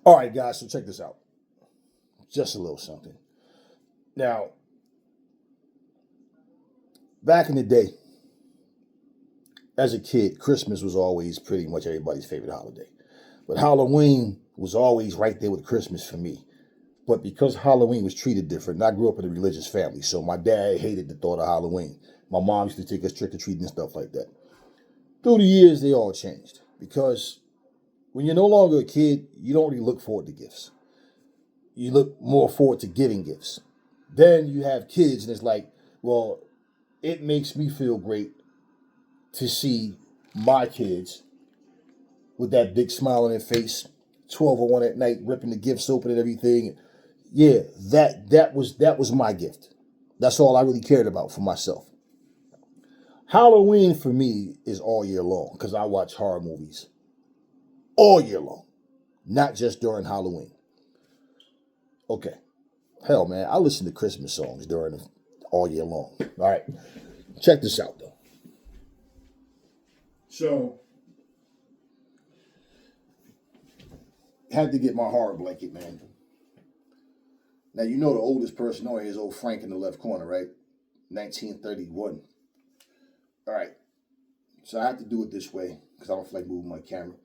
All right, guys, so check this out. Just a little something. Now, back in the day, as a kid, Christmas was always pretty much everybody's favorite holiday. But Halloween was always right there with Christmas for me. But because Halloween was treated different, and I grew up in a religious family, so my dad hated the thought of Halloween. My mom used to take us trick or treating and stuff like that. Through the years, they all changed because when you're no longer a kid, you don't really look forward to gifts. You look more forward to giving gifts. Then you have kids, and it's like, well, it makes me feel great to see my kids with that big smile on their face, 12:01 at night, ripping the gifts open and everything. Yeah, that was my gift. That's all I really cared about for myself. Halloween for me is all year long because I watch horror movies all year long, not just during Halloween. Okay, hell man, I listen to Christmas songs during all year long. All right, check this out though. So, had to get my horror blanket, man. Now you know the oldest person on here is old Frank in the left corner, right? 1931. All right, so I have to do it this way because I don't feel like moving my camera.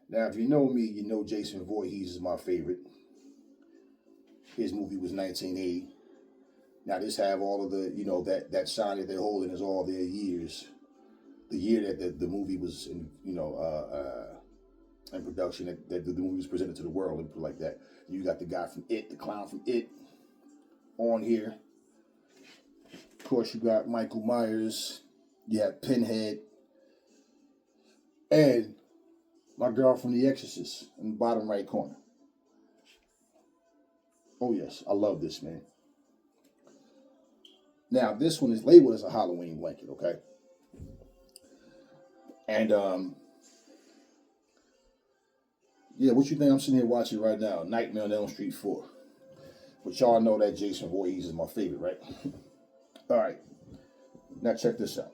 Now, if you know me, you know Jason Voorhees is my favorite. His movie was 1980. Now this have all of the, that sign that they're holding is all their years. The year that the movie was in production, that the movie was presented to the world, and put it like that. You got the guy from It, the clown from It, on here. Of course, you got Michael Myers. You have Pinhead, and my girl from The Exorcist in the bottom right corner. Oh yes, I love this, man. Now this one is labeled as a Halloween blanket, okay? And yeah, what you think I'm sitting here watching right now? Nightmare on Elm Street 4. But y'all know that Jason Voorhees is my favorite, right? All right, now check this out.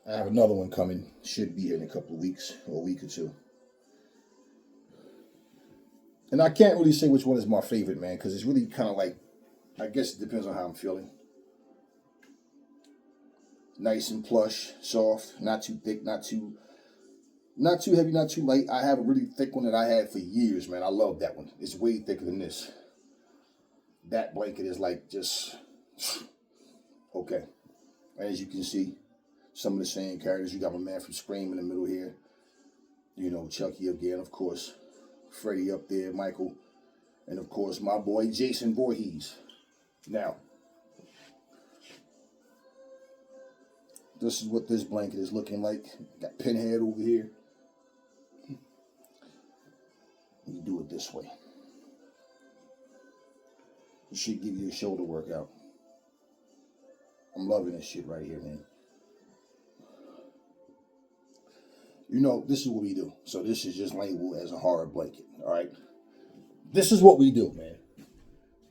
I have another one coming. Should be here in a couple of weeks or a week or two. And I can't really say which one is my favorite, man, because it's really kind of like, I guess it depends on how I'm feeling. Nice and plush, soft, not too thick, not too heavy, not too light. I have a really thick one that I had for years, man. I love that one. It's way thicker than this. That blanket is like just okay. As you can see, some of the same characters. You got my man from Scream in the middle here. You know, Chucky again, of course. Freddy up there, Michael. And of course, my boy Jason Voorhees. Now, this is what this blanket is looking like. Got Pinhead over here. You do it this way. It should give you a shoulder workout. I'm loving this shit right here, man. You know, this is what we do. So this is just labeled as a horror blanket, all right? This is what we do, man.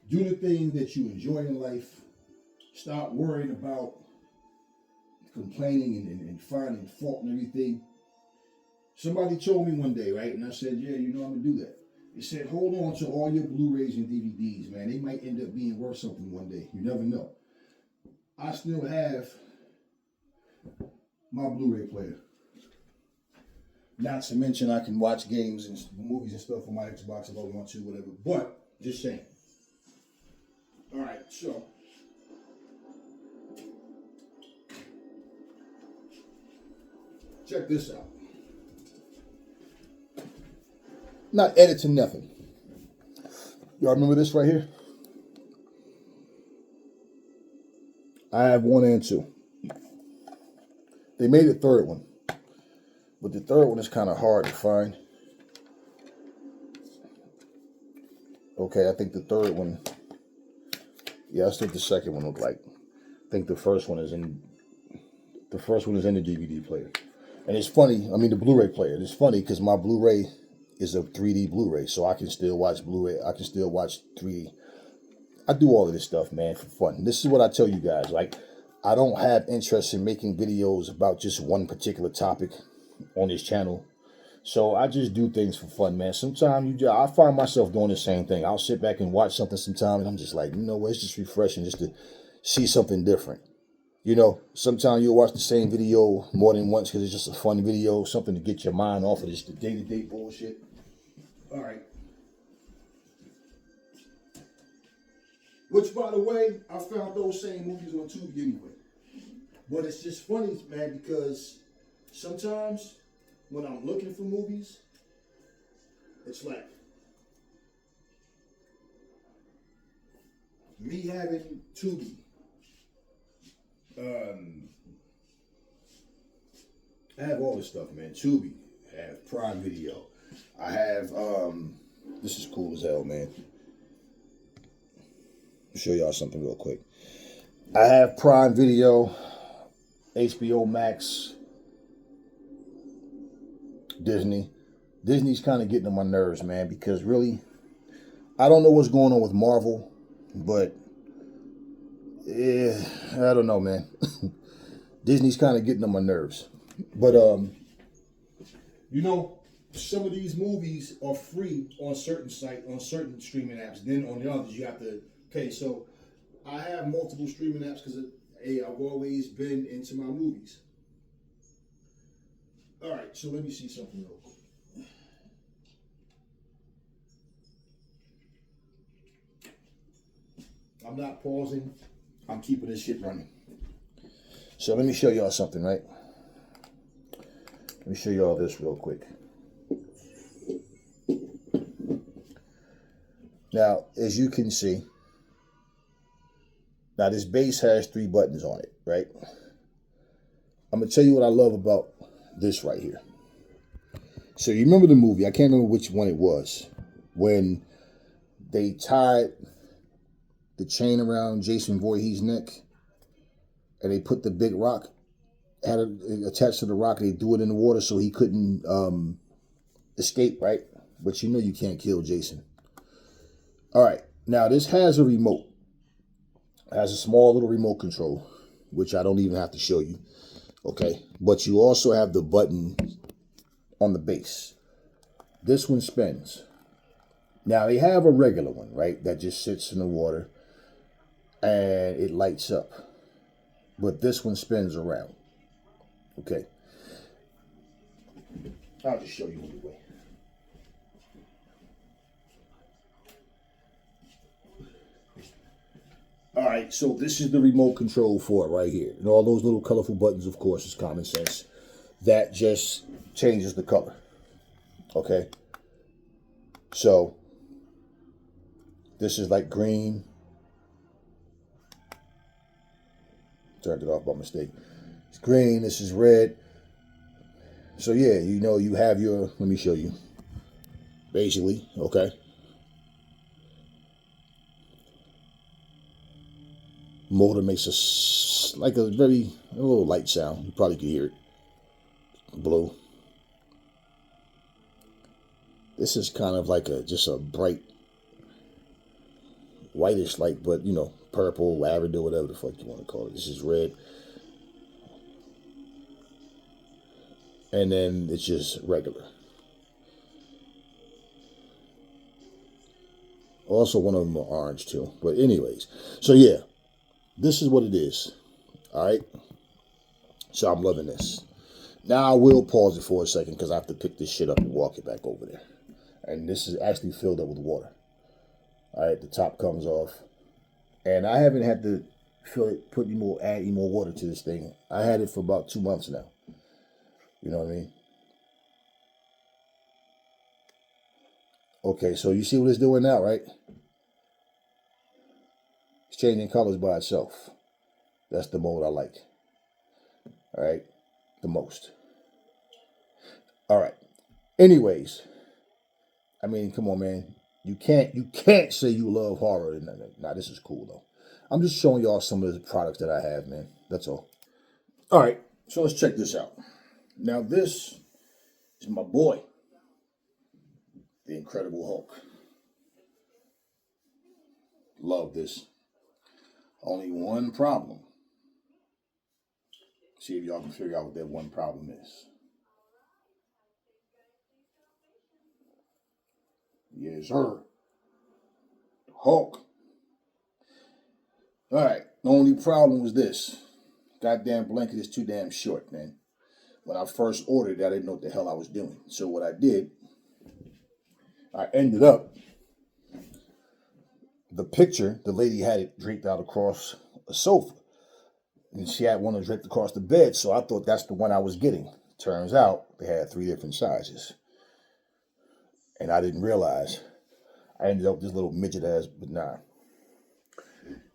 Do the things that you enjoy in life. Stop worrying about complaining and finding fault and everything. Somebody told me one day, right? And I said, yeah, I'm going to do that. They said, hold on to all your Blu-rays and DVDs, man. They might end up being worth something one day. You never know. I still have my Blu-ray player. Not to mention I can watch games and movies and stuff on my Xbox if I want to, whatever. But, just saying. All right, so. Check this out. Not editing nothing. Y'all remember this right here? I have 1 and 2. They made a third one. But the third one is kind of hard to find. Okay, I think the third one. Yeah, that's what the second one looked like. I think the first one is in the DVD player. And it's funny, the Blu-ray player. It's funny because my Blu-ray is a 3D Blu-ray, so I can still watch Blu-ray. I can still watch 3D. I do all of this stuff, man, for fun. This is what I tell you guys. Like, I don't have interest in making videos about just one particular topic on this channel. So I just do things for fun, man. Sometimes I find myself doing the same thing. I'll sit back and watch something sometime, and I'm just like, you know what? It's just refreshing just to see something different. You know, sometimes you'll watch the same video more than once because it's just a fun video, something to get your mind off of just the day-to-day bullshit. All right. Which, by the way, I found those same movies on Tubi anyway. But it's just funny, man, because sometimes when I'm looking for movies, it's like me having Tubi. I have all this stuff, man. Tubi, I have Prime Video. I have this is cool as hell, man. I'll show y'all something real quick. I have Prime Video, HBO Max, Disney. Disney's kind of getting on my nerves, man, because really, I don't know what's going on with Marvel, but I don't know, man. Disney's kind of getting on my nerves. But you know, some of these movies are free on certain streaming apps. Then on the others, you have to pay. So I have multiple streaming apps because I've always been into my movies. All right, so let me see something real quick. I'm not pausing. I'm keeping this shit running. So let me show y'all something, right? Let me show y'all this real quick. Now, as you can see, now this base has 3 buttons on it, right? I'm going to tell you what I love about this right here. So you remember the movie, I can't remember which one it was, when they tied the chain around Jason Voorhees' neck and they put the big rock, had it attached to the rock, and they threw it in the water so he couldn't escape, right? But you know you can't kill Jason. All right, now this has a remote. It has a small little remote control, which I don't even have to show you, okay? But you also have the button on the base. This one spins. Now they have a regular one, right, that just sits in the water and it lights up. But this one spins around, okay? I'll just show you anyway. All right, so this is the remote control for it right here. And all those little colorful buttons, of course, is common sense. That just changes the color. Okay? So, this is like green. Turned it off by mistake. It's green, this is red. So yeah, you know you have your, let me show you. Basically, okay? Motor makes a little light sound. You probably can hear it. Blue. This is kind of like just a bright whitish light, but you know, purple, lavender, whatever the fuck you want to call it. This is red. And then it's just regular. Also, one of them are orange too. But anyways, so yeah, this is what it is. All right. So I'm loving this. Now I will pause it for a second because I have to pick this shit up and walk it back over there. And this is actually filled up with water. All right, the top comes off. And I haven't had to add any more water to this thing. I had it for about 2 months now. You know what I mean? Okay, so you see what it's doing now, right? It's changing colors by itself. That's the mode I like. All right, the most. All right. Anyways, I mean, come on, man. You can't say you love horror. Nah, this is cool though. I'm just showing y'all some of the products that I have, man. That's all. All right, so let's check this out. Now this is my boy, the Incredible Hulk. Love this. Only one problem. See if y'all can figure out what that one problem is. Yes, sir. Hulk. All right. The only problem was this. Goddamn blanket is too damn short, man. When I first ordered it, I didn't know what the hell I was doing. So what I did, I ended up, the picture, the lady had it draped out across a sofa. And she had one draped across the bed, so I thought that's the one I was getting. Turns out they had 3 different sizes. And I didn't realize. I ended up with this little midget ass, but nah.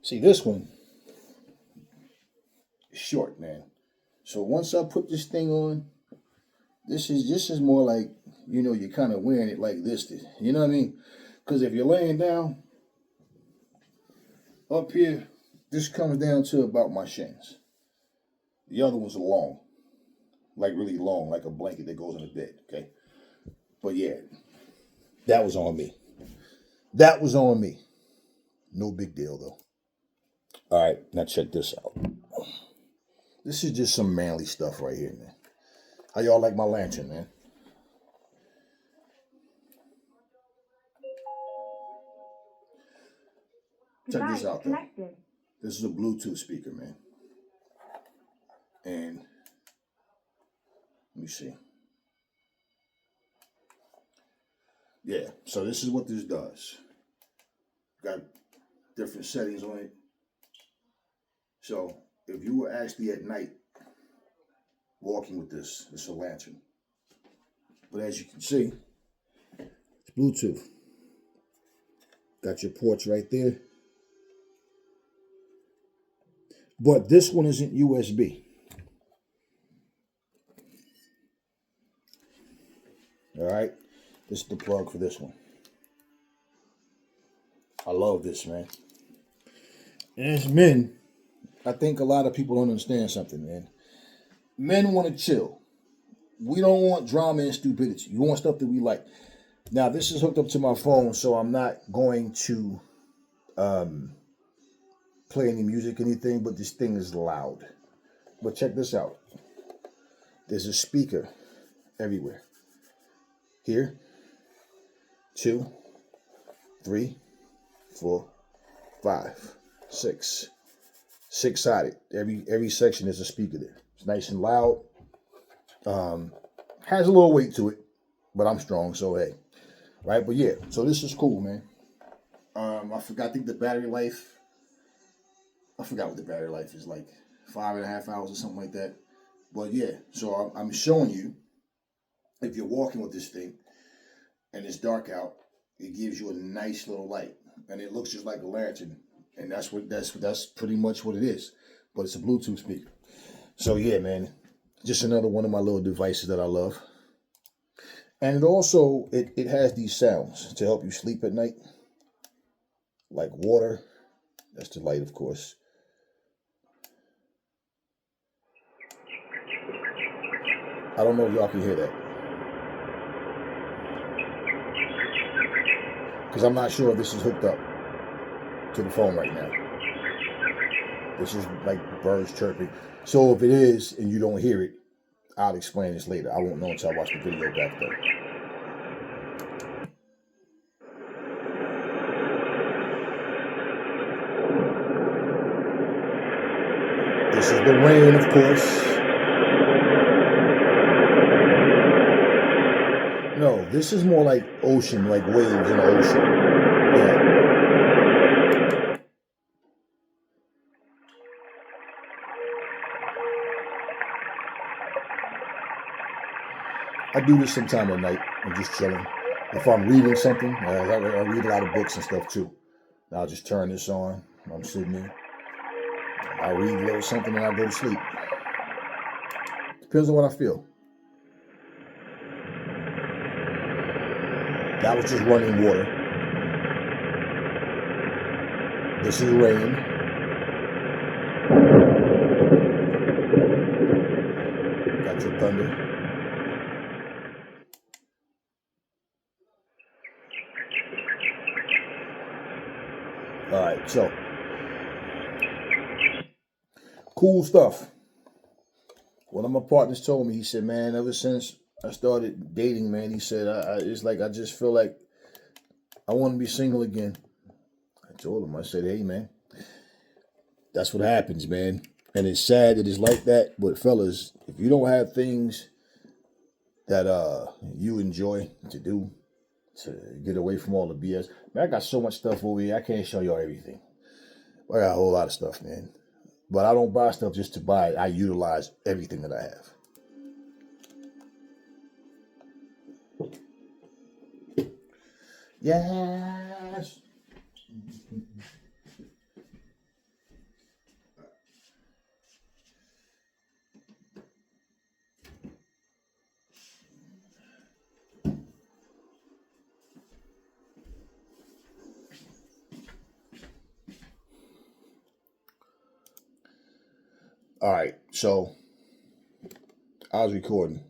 See, this one is short, man. So once I put this thing on, this is more like, you know, you're kind of wearing it like this. You know what I mean? Because if you're laying down, up here, this comes down to about my shins. The other ones are long. Like really long, like a blanket that goes on the bed, okay? But yeah, that was on me. That was on me. No big deal, though. All right, now check this out. This is just some manly stuff right here, man. How y'all like my lantern, man? Check this out, though. This is a Bluetooth speaker, man. And let me see. Yeah, so this is what this does. Got different settings on it. So if you were actually at night walking with this, it's a lantern. But as you can see, it's Bluetooth. Got your ports right there. But this one isn't USB. All right, this is the plug for this one. I love this, man. And as men, I think a lot of people don't understand something, man. Men want to chill. We don't want drama and stupidity. You want stuff that we like. Now, this is hooked up to my phone, so I'm not going to play any music, anything, but this thing is loud. But check this out. There's a speaker everywhere. Here, 2, 3, 4, 5, 6. 6-sided. Every section is a speaker there. It's nice and loud. Has a little weight to it, but I'm strong, so hey. Right? But yeah, so this is cool, man. I forgot, I think the battery life, I forgot what the battery life is, like 5.5 hours or something like that. But yeah, so I'm showing you, if you're walking with this thing and it's dark out, it gives you a nice little light, and it looks just like a lantern, and that's pretty much what it is. But it's a Bluetooth speaker. So yeah, man, just another one of my little devices that I love. And it also it has these sounds to help you sleep at night, like water. That's the light, of course. I don't know if y'all can hear that, because I'm not sure if this is hooked up to the phone right now. This is like birds chirping. So if it is and you don't hear it, I'll explain this later. I won't know until I watch the video back though. This is the rain, of course. No, this is more like ocean, like waves in the ocean. Yeah. I do this sometime at night. I'm just chilling. If I'm reading something, I read a lot of books and stuff too. I'll just turn this on. I'm sitting there. I read a little something and I go to sleep. Depends on what I feel. That was just running water. This is rain. Got your thunder. All right, so cool stuff. one of my partners told me, he said, man, ever since I started dating, man, he said, it's like I just feel like I want to be single again. I told him, I said, hey, man, that's what happens, man. And it's sad that it's like that. But fellas, if you don't have things that you enjoy to do to get away from all the BS, man, I got so much stuff over here. I can't show y'all everything. I got a whole lot of stuff, man. But I don't buy stuff just to buy it. I utilize everything that I have. Yes. All right, so I was recording.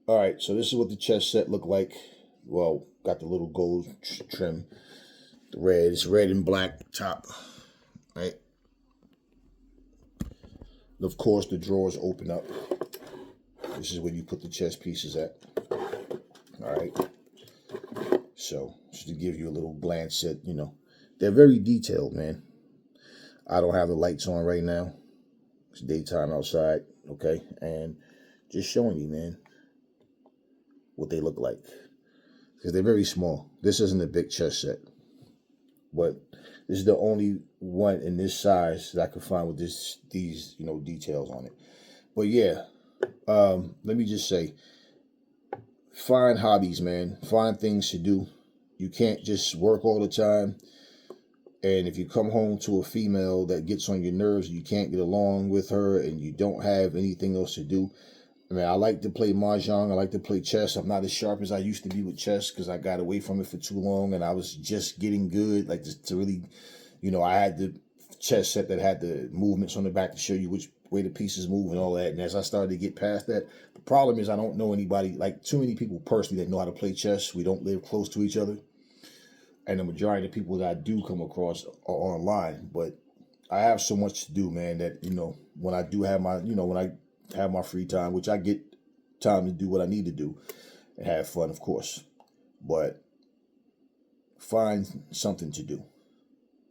All right, so this is what the chess set looked like. Well, got the little gold trim, the red. It's red and black top, right? And of course, the drawers open up. This is where you put the chess pieces at. All right. So, just to give you a little glance at, they're very detailed, man. I don't have the lights on right now. It's daytime outside, okay? And just showing you, man, what they look like. Because they're very small. This isn't a big chess set. But this is the only one in this size that I could find with these details on it. But yeah, let me just say, find hobbies, man. Find things to do. You can't just work all the time. And if you come home to a female that gets on your nerves, you can't get along with her, and you don't have anything else to do. I mean, I like to play mahjong. I like to play chess. I'm not as sharp as I used to be with chess because I got away from it for too long, and I was just getting good. Like to really, I had the chess set that had the movements on the back to show you which way the pieces move and all that. And as I started to get past that, the problem is I don't know anybody, like too many people personally that know how to play chess. We don't live close to each other. And the majority of the people that I do come across are online. But I have so much to do, man, that, when I do have when I have my free time, which I get time to do what I need to do and have fun, of course. But find something to do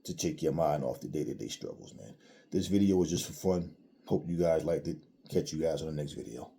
to take your mind off the day-to-day struggles, man. This video was just for fun. Hope you guys liked it. Catch you guys on the next video.